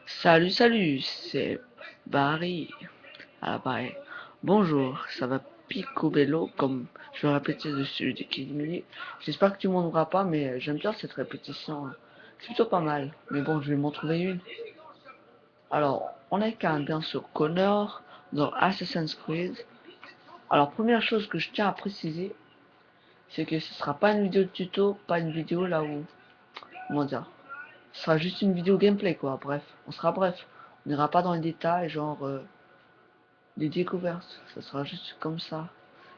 Salut, salut, c'est Barry à l'appareil. Bonjour, ça va picobello comme je le répétais dessus des minutes. J'espère que tu m'en auras pas, mais j'aime bien cette répétition, hein. C'est plutôt pas mal, mais bon, je vais m'en trouver une. Alors, on est qu'un bien sur Connor dans Assassin's Creed. Alors, première chose que je tiens à préciser, c'est que ce sera pas une vidéo de tuto, pas une vidéo là où, comment dire, ce sera juste une vidéo gameplay quoi. Bref, on sera bref. On n'ira pas dans les détails, genre des découvertes. Ça sera juste comme ça,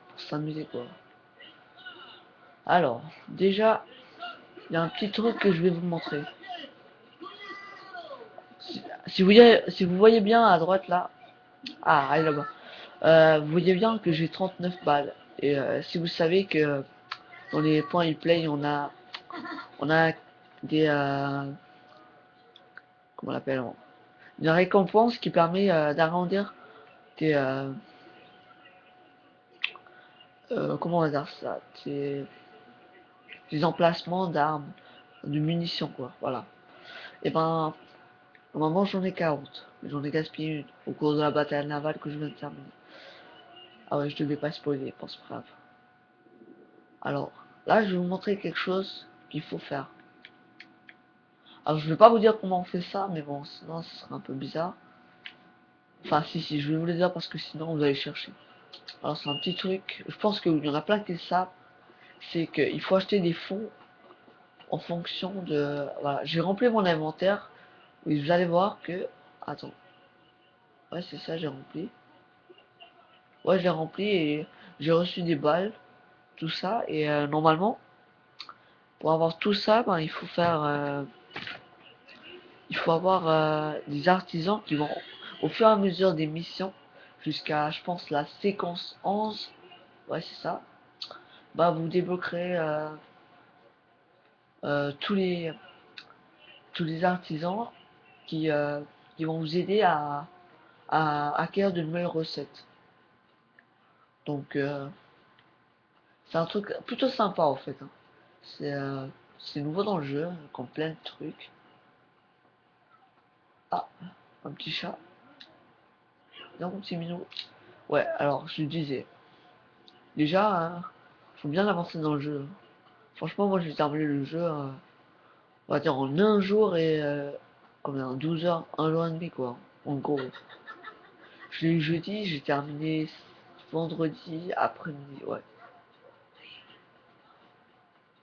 pour s'amuser quoi. Alors, déjà, il y a un petit truc que je vais vous montrer. Si vous voyez bien à droite là, ah, allez là-bas. Vous voyez bien que j'ai 39 balles. Et si vous savez que dans les points e-play, on a des, comment on l'appelle, une récompense qui permet d'arrondir des, comment on va dire ça, des emplacements d'armes, de munitions quoi, voilà. Et ben, normalement j'en ai 40, mais j'en ai gaspillé une au cours de la bataille navale que je viens de terminer. Ah ouais, je devais pas spoiler, pense pas grave. Alors, là je vais vous montrer quelque chose qu'il faut faire. Alors je vais pas vous dire comment on fait ça, mais bon, sinon ce serait un peu bizarre. Enfin si, je vais vous le dire parce que sinon vous allez chercher. Alors c'est un petit truc, je pense qu'il y en a plein qui le savent, c'est qu'il faut acheter des fonds en fonction de... Voilà, j'ai rempli mon inventaire, et vous allez voir que... Attends, ouais c'est ça, j'ai rempli. Ouais, je l'ai rempli et j'ai reçu des balles, tout ça. Et normalement, pour avoir tout ça, ben, il faut avoir des artisans qui vont, au fur et à mesure des missions, jusqu'à, je pense, la séquence 11, ouais, c'est ça, bah, vous débloquerez euh, tous les, tous les artisans qui, euh, qui vont vous aider à acquérir de nouvelles recettes. Donc, c'est un truc plutôt sympa, en fait, hein. C'est euh, c'est nouveau dans le jeu, comme plein de trucs. Ah, un petit chat. Non, mon petit minou. Ouais, alors, je disais. Déjà, hein, faut bien avancer dans le jeu. Franchement, moi, j'ai terminé le jeu, on va dire, en un jour et... combien 12 heures, un jour et demi, quoi. En gros. Je l'ai eu jeudi, j'ai terminé vendredi après-midi, ouais.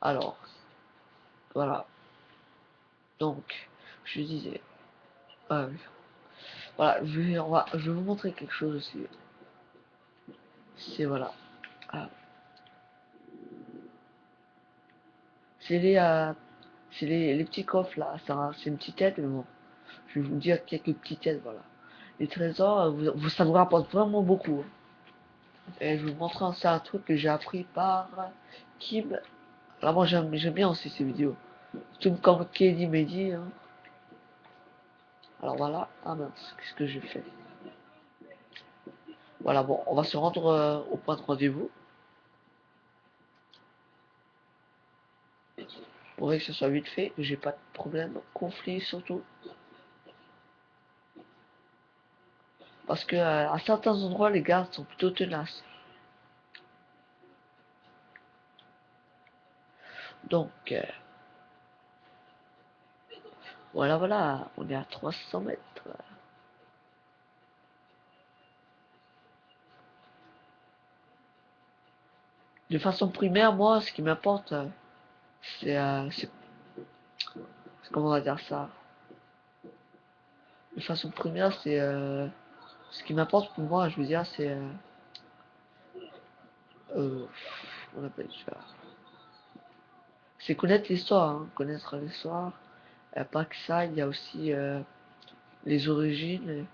Alors, voilà. Donc, je disais... oui. Voilà, je vais vous montrer quelque chose aussi. C'est, voilà. Ah, c'est les petits coffres là, c'est une petite tête, mais bon, je vais vous dire quelques petites têtes, voilà. Les trésors, ça vous rapporte vraiment beaucoup, hein. Et je vais vous montrer aussi un truc que j'ai appris par Kim. Alors moi j'aime bien aussi ces vidéos. Tout comme Kelly m'a dit, hein. Alors voilà, ah mince, qu'est-ce que j'ai fait? Voilà, bon, on va se rendre au point de rendez-vous. Pour que ce soit vite fait, que j'ai pas de problème, conflit surtout. Parce que à certains endroits, les gardes sont plutôt tenaces. Donc, voilà, voilà, on est à 300 mètres. De façon primaire, moi, ce qui m'importe, comment on va dire ça? De façon primaire, ce qui m'importe pour moi, je veux dire, euh, on appelle ça, c'est connaître l'histoire, hein, connaître l'histoire. Pas que ça, il y a aussi les origines.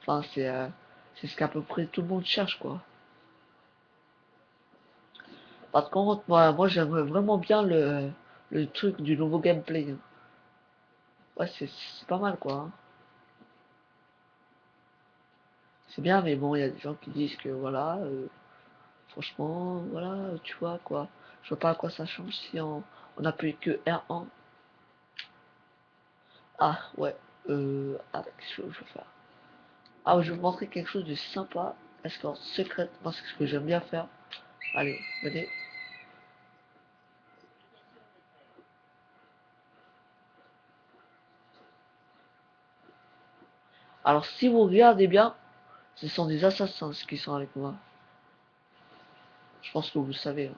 Enfin, c'est ce qu'à peu près tout le monde cherche, quoi. Par contre, moi, j'aimerais vraiment bien le truc du nouveau gameplay, hein. Ouais, c'est pas mal, quoi, hein. C'est bien, mais bon, il y a des gens qui disent que voilà, franchement, voilà, tu vois quoi. Je vois pas à quoi ça change si on appuie que R1. Ah, ouais. Qu'est-ce que je vais faire? Ah, ouais, je vais vous montrer quelque chose de sympa. Est-ce qu'en secret, moi, c'est ce que j'aime bien faire. Allez, venez. Alors, si vous regardez bien, ce sont des assassins qui sont avec moi. Je pense que vous le savez, hein.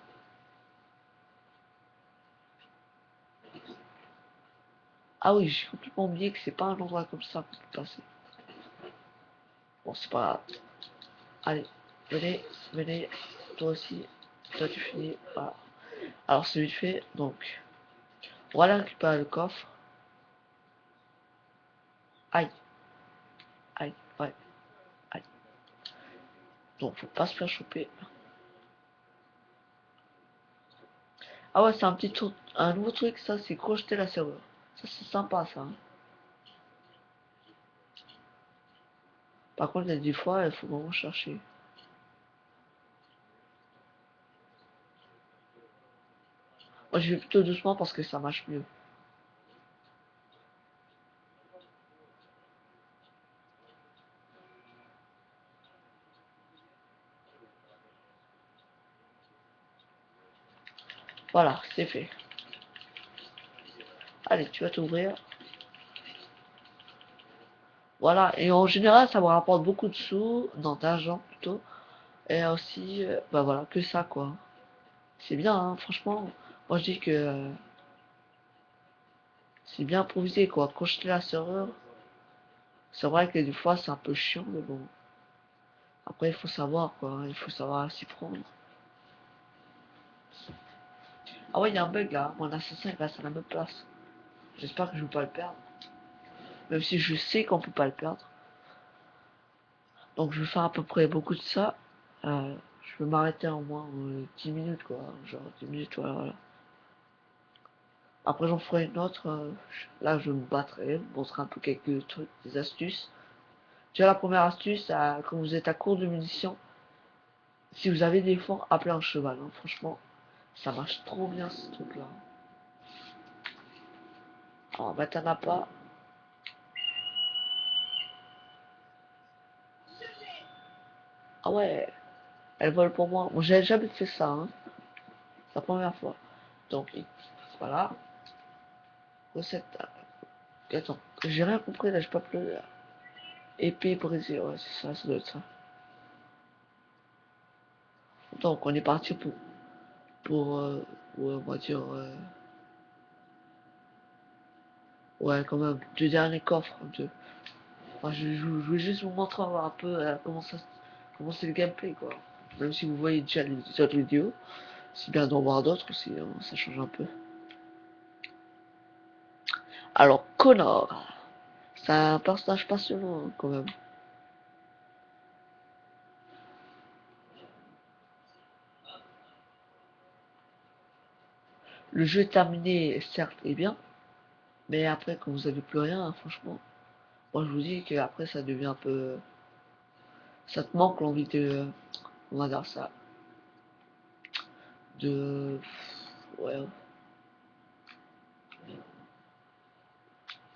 Ah oui, j'ai complètement oublié que c'est pas un endroit comme ça qu'on peut passer. Bon, c'est pas grave. Allez, venez, venez. Toi aussi. Toi, tu finis. Voilà. Alors, c'est vite fait. Donc, on va aller récupérer le coffre. Aïe, aïe, ouais, aïe. Donc, faut pas se faire choper. Ah ouais, c'est un petit truc, un nouveau truc, ça, c'est crocheter la serrure. Ça, c'est sympa, ça, hein. Par contre, il y a des fois, il faut vraiment chercher. Moi, je vais plutôt doucement parce que ça marche mieux. Voilà, c'est fait. Allez, tu vas t'ouvrir. Voilà, et en général, ça me rapporte beaucoup de sous, non, d'argent plutôt. Et aussi, bah voilà, que ça, quoi. C'est bien, hein, franchement. Moi, je dis que c'est bien improvisé, quoi. Crocheter la serrure, c'est vrai que des fois, c'est un peu chiant, mais bon. Après, il faut savoir, quoi. Il faut savoir s'y prendre. Ah ouais, il y a un bug là. Mon assassin il reste à la même place. J'espère que je vais pas le perdre. Même si je sais qu'on peut pas le perdre. Donc je vais faire à peu près beaucoup de ça. Je vais m'arrêter en moins 10 minutes quoi. Genre 10 minutes, voilà, voilà. Après j'en ferai une autre. Là je me battrai, je montrerai un peu quelques trucs, des astuces. Déjà la première astuce, quand vous êtes à court de munitions, si vous avez des fonds, appelez un cheval, hein. Franchement, ça marche trop bien ce truc là. Alors bah t'en as pas. Ah ouais, elle vole pour moi. Moi j'ai jamais fait ça, hein. C'est la première fois. Donc, voilà. Recette. Attends, j'ai rien compris là, j'ai pas pleuré là. Épée brisée, ouais, c'est ça, ça doit être ça. Donc, on est parti pour ouais, on va dire, ouais, quand même, deux derniers coffres. Enfin, je voulais juste vous montrer un peu comment c'est le gameplay, quoi. Même si vous voyez déjà les autres vidéos, c'est bien d'en voir d'autres aussi, hein, ça change un peu. Alors, Connor, c'est un personnage passionnant, hein, quand même. Le jeu est terminé, certes, et bien, mais après, quand vous avez plus rien, hein, franchement, moi je vous dis qu'après ça devient un peu. Ça te manque l'envie de. On va dire ça. De. Ouais.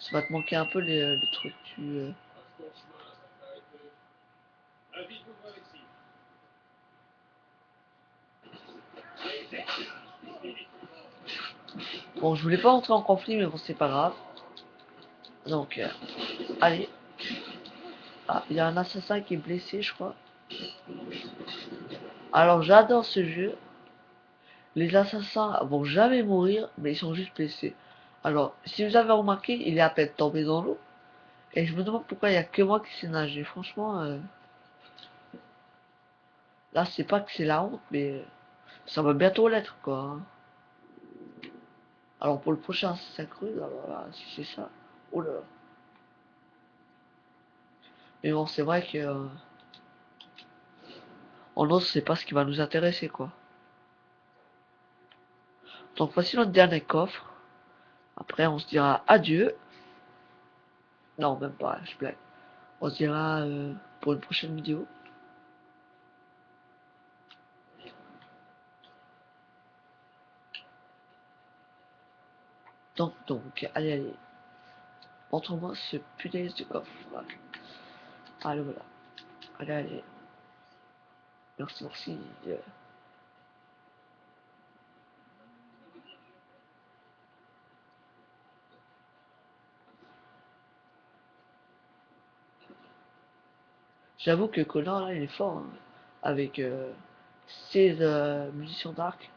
Ça va te manquer un peu les trucs. Bon, je voulais pas entrer en conflit, mais bon, c'est pas grave. Donc, allez. Ah, il y a un assassin qui est blessé, je crois. Alors, j'adore ce jeu. Les assassins vont jamais mourir, mais ils sont juste blessés. Alors, si vous avez remarqué, il est à peine tombé dans l'eau. Et je me demande pourquoi il y a que moi qui sais nager. Franchement, là, c'est pas que c'est la honte, mais ça va bientôt l'être, quoi, hein. Alors pour le prochain sacré, là, voilà, si c'est ça. Oh là. Mais bon, c'est vrai que en os, c'est pas ce qui va nous intéresser, quoi. Donc voici notre dernier coffre. Après, on se dira adieu. Non, même pas, je blague. On se dira pour une prochaine vidéo. Donc, allez, allez. Montre-moi ce putain de coffre. Voilà. Allez, voilà. Allez, allez. Merci, merci. J'avoue que Connor, là, il est fort, hein. Avec 16 munitions d'arc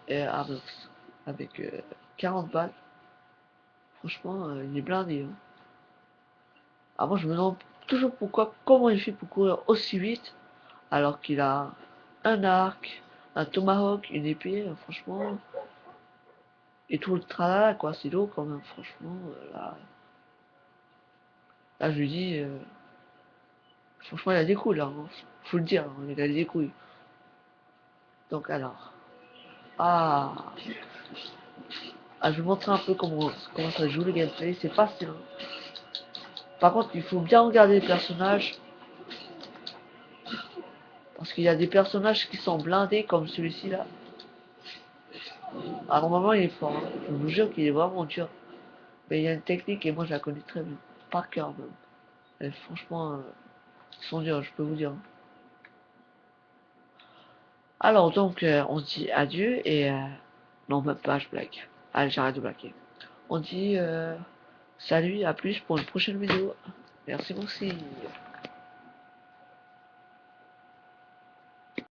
et Arnox. Avec 40 balles. Franchement, il est blindé, hein. Ah, moi, je me demande toujours comment il fait pour courir aussi vite, alors qu'il a un arc, un tomahawk, une épée, franchement, et tout le tralala, quoi. C'est lourd quand même, franchement. Là, je lui dis, franchement, il a des couilles, là, hein. Faut le dire, hein, il a des couilles. Donc, alors. Ah, je vais vous montrer un peu comment ça joue le gameplay. C'est facile, hein. Par contre, il faut bien regarder les personnages. Parce qu'il y a des personnages qui sont blindés, comme celui-ci là. Ah, normalement, il est fort, hein. Je vous jure qu'il est vraiment dur. Mais il y a une technique et moi je la connais très bien. Par cœur même. Et franchement, ils sont durs, je peux vous dire. Alors donc, on se dit adieu et... non, même pas, je blague. Allez, j'arrête de blaguer. On dit salut, à plus pour une prochaine vidéo. Merci, merci.